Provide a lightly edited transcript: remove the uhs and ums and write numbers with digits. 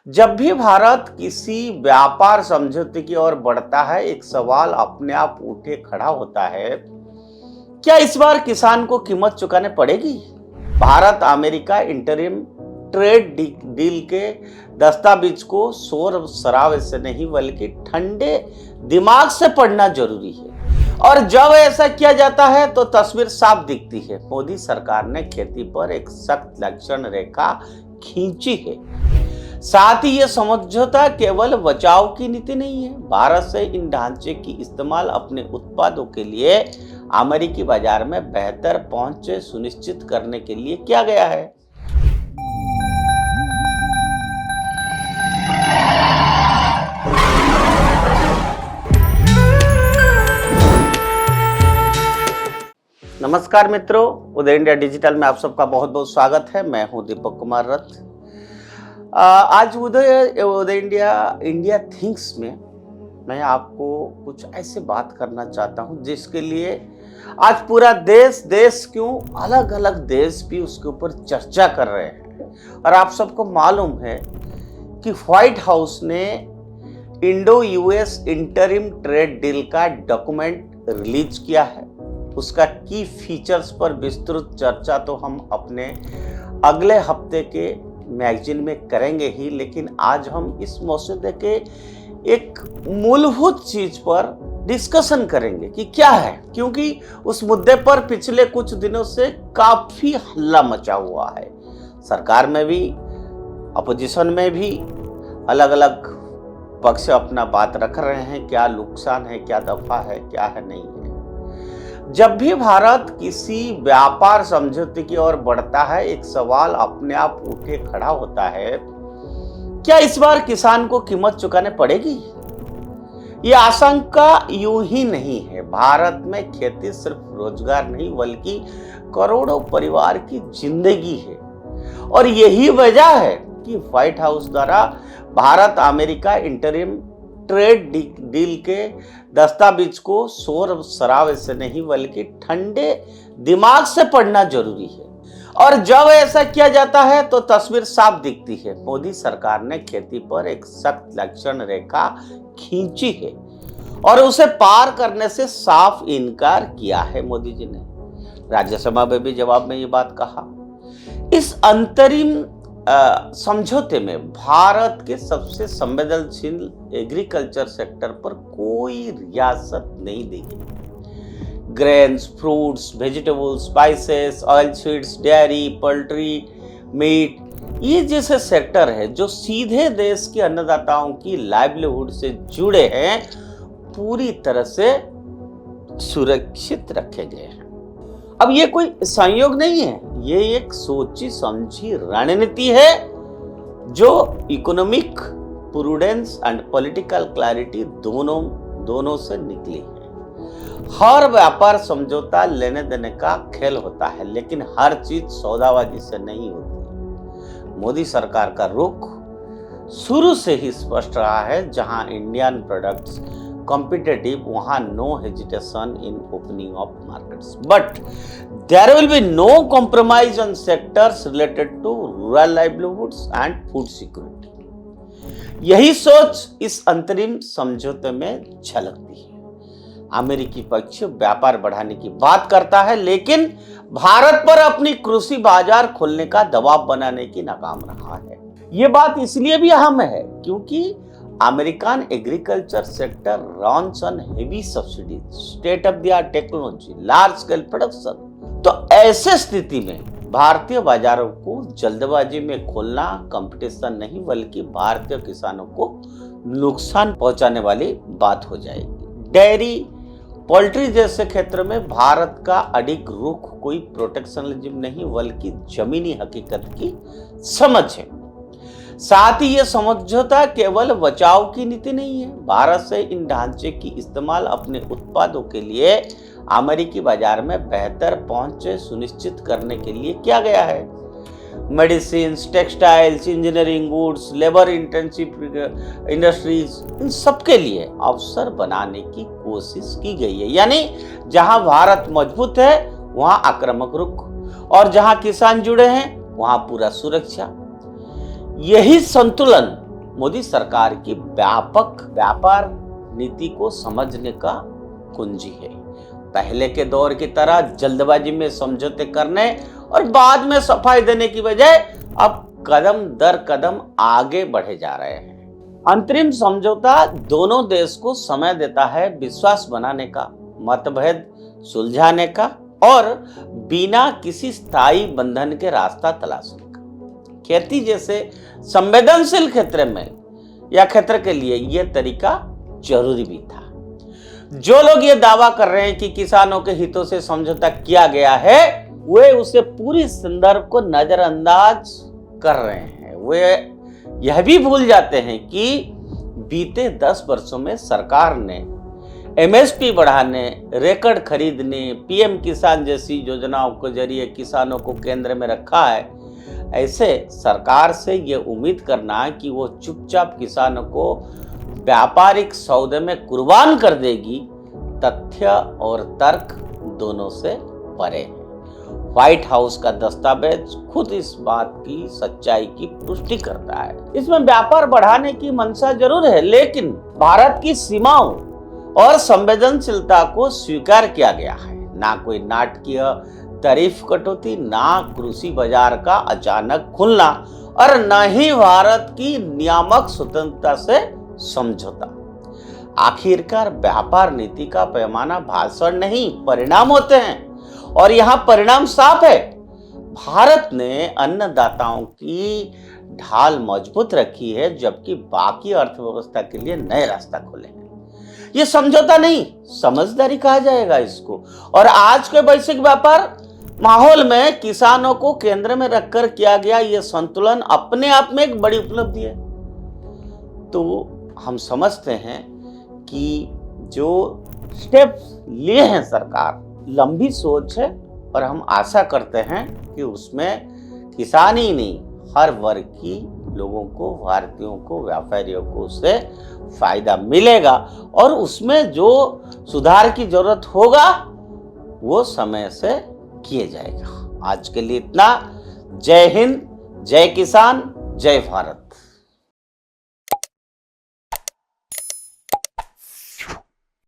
जब भी भारत किसी व्यापार समझौते की ओर बढ़ता है, एक सवाल अपने आप उठे खड़ा होता है, क्या इस बार किसान को कीमत चुकाने पड़ेगी? Bharat America interim trade deal के दस्तावेज को शोर शराबे से नहीं बल्कि ठंडे दिमाग से पढ़ना जरूरी है। और जब ऐसा किया जाता है तो तस्वीर साफ दिखती है। मोदी सरकार ने खेती पर एक सख्त लक्षण रेखा खींची है। साथ ही यह समझौता केवल बचाव की नीति नहीं है, भारत से इन ढांचे की इस्तेमाल अपने उत्पादों के लिए अमेरिकी बाजार में बेहतर पहुंच सुनिश्चित करने के लिए किया गया है। नमस्कार मित्रों, उदय इंडिया डिजिटल में आप सबका बहुत बहुत स्वागत है। मैं हूं दीपक कुमार रथ। आज उदय इंडिया थिंक्स में मैं आपको कुछ ऐसे बात करना चाहता हूं जिसके लिए आज पूरा देश क्यों अलग अलग देश भी उसके ऊपर चर्चा कर रहे हैं। और आप सबको मालूम है कि व्हाइट हाउस ने Indo US interim trade deal का डॉक्यूमेंट रिलीज किया है। उसका की फीचर्स पर विस्तृत चर्चा तो हम अपने अगले हफ्ते के मैगजीन में करेंगे ही, लेकिन आज हम इस मसौदे के एक मूलभूत चीज पर डिस्कशन करेंगे कि क्या है, क्योंकि उस मुद्दे पर पिछले कुछ दिनों से काफी हल्ला मचा हुआ है। सरकार में भी, अपोजिशन में भी अलग अलग पक्ष अपना बात रख रहे हैं, क्या नुकसान है, क्या दफा है, क्या है, नहीं है। जब भी भारत किसी व्यापार समझौते की ओर बढ़ता है, एक सवाल अपने आप उठे खड़ा होता है, क्या इस बार किसान को कीमत चुकाने पड़ेगी? यह आशंका यूं ही नहीं है। भारत में खेती सिर्फ रोजगार नहीं बल्कि करोड़ों परिवार की जिंदगी है। और यही वजह है कि व्हाइट हाउस द्वारा Bharat America interim trade deal के दस्तावेज को शोर शराबे से नहीं बल्कि ठंडे दिमाग से पढ़ना जरूरी है। और जब ऐसा किया जाता है तो तस्वीर साफ दिखती है। मोदी सरकार ने खेती पर एक सख्त लक्षण रेखा खींची है और उसे पार करने से साफ इनकार किया है। मोदी जी ने राज्यसभा में भी जवाब में ये बात कहा। इस अंतरिम समझौते में भारत के सबसे संवेदनशील एग्रीकल्चर सेक्टर पर कोई रियासत नहीं देगी। Grains, fruits, vegetables, spices, oil seeds, dairy, poultry, meat, ये जैसे सेक्टर है जो सीधे देश के अन्नदाताओं की लाइवलीहुड से जुड़े हैं, पूरी तरह से सुरक्षित रखे गए हैं। अब ये कोई संयोग नहीं है, ये एक सोची समझी रणनीति है जो economic prudence and political clarity दोनों से निकली है। हर व्यापार समझौता लेने देने का खेल होता है, लेकिन हर चीज सौदाबाजी से नहीं होती। मोदी सरकार का रुख शुरू से ही स्पष्ट रहा है, जहां इंडियन प्रोडक्ट्स competitive, वहां no hesitation in opening of markets, but there will be no compromise on sectors related to rural livelihoods and food security। यही सोच इस अंतरिम समझौते में झलकती है। अमेरिकी पक्ष व्यापार बढ़ाने की बात करता है, लेकिन भारत पर अपनी कृषि बाजार खोलने का दबाव बनाने की नाकाम रहा है। ये बात इसलिए भी अहम है क्योंकि American agriculture sector runs on heavy subsidies, state of the art technology, large scale production. तो ऐसे स्थिति में भारतीय बाजारों को जल्दबाजी में खोलना कंपटीशन नहीं बल्कि भारतीय किसानों को नुकसान पहुंचाने वाली बात हो जाएगी। डेयरी, पोल्ट्री जैसे क्षेत्र में भारत का अडिग रुख कोई प्रोटेक्शनलिज्म नहीं बल्कि जमीनी हकीकत की समझ है। साथ ही यह समझौता केवल बचाव की नीति नहीं है, भारत से इन ढांचे की इस्तेमाल अपने उत्पादों के लिए अमेरिकी बाजार में बेहतर पहुंच सुनिश्चित करने के लिए किया गया है। Medicine, textiles, engineering goods, labour intensive industries, इन सबके लिए अवसर बनाने की कोशिश की गई है। यानी जहां भारत मजबूत है वहां आक्रामक रुख, और जहां किसान जुड़े हैं वहां पूरा सुरक्षा। यही संतुलन मोदी सरकार की व्यापक व्यापार नीति को समझने का कुंजी है। पहले के दौर की तरह जल्दबाजी में समझौते करने और बाद में सफाई देने की बजाय अब कदम दर कदम आगे बढ़े जा रहे हैं। अंतरिम समझौता दोनों देश को समय देता है विश्वास बनाने का, मतभेद सुलझाने का और बिना किसी स्थायी बंधन के रास्ता तलाशने का। खेती जैसे संवेदनशील क्षेत्र में या क्षेत्र के लिए यह तरीका जरूरी भी था। जो लोग ये दावा कर रहे हैं कि किसानों के हितों से समझौता किया गया है, वे उसे पूरी संदर्भ को नजरअंदाज कर रहे हैं। वे यह भी भूल जाते हैं कि बीते 10 वर्षों में सरकार ने एमएसपी बढ़ाने, रिकॉर्ड खरीदने, पीएम किसान जैसी योजनाओं के जरिए किसानों को केंद्र में रखा है। ऐसे सरकार से ये उम्मीद करना कि वो चुपचाप किसानों को व्यापारिक सौदे में कुर्बान कर देगी, तथ्य और तर्क दोनों से परे है। व्हाइट हाउस का दस्तावेज खुद इस बात की सच्चाई की पुष्टि करता है। इसमें व्यापार बढ़ाने की मंशा जरूर है, लेकिन भारत की सीमाओं और संवेदनशीलता को स्वीकार किया गया है। ना कोई नाटकीय तारीफ कटौती, ना कृषि बाजार का अचानक खुलना और न ही भारत की नियामक स्वतंत्रता से समझौता। आखिरकार व्यापार नीति का पैमाना भाषण नहीं, परिणाम होते हैं और यहाँ परिणाम साफ है। भारत ने अन्नदाताओं की ढाल मजबूत रखी है, जबकि बाकी अर्थव्यवस्था के लिए नए रास्ता खोले हैं। ये समझौता नहीं, समझदारी कहा जाएगा इसको। और आज के वैश्विक व्यापार माहौल में किसानों को केंद्र में रखकर किया गया यह संतुलन अपने आप में एक बड़ी उपलब्धि है। तो हम समझते हैं कि जो स्टेप्स लिए हैं सरकार, लंबी सोच है और हम आशा करते हैं कि उसमें किसान ही नहीं, हर वर्ग की लोगों को, भारतीयों को, व्यापारियों को उससे फायदा मिलेगा और उसमें जो सुधार की जरूरत होगा वो समय से किए जाएगा। आज के लिए इतना। जय हिंद, जय किसान, जय भारत।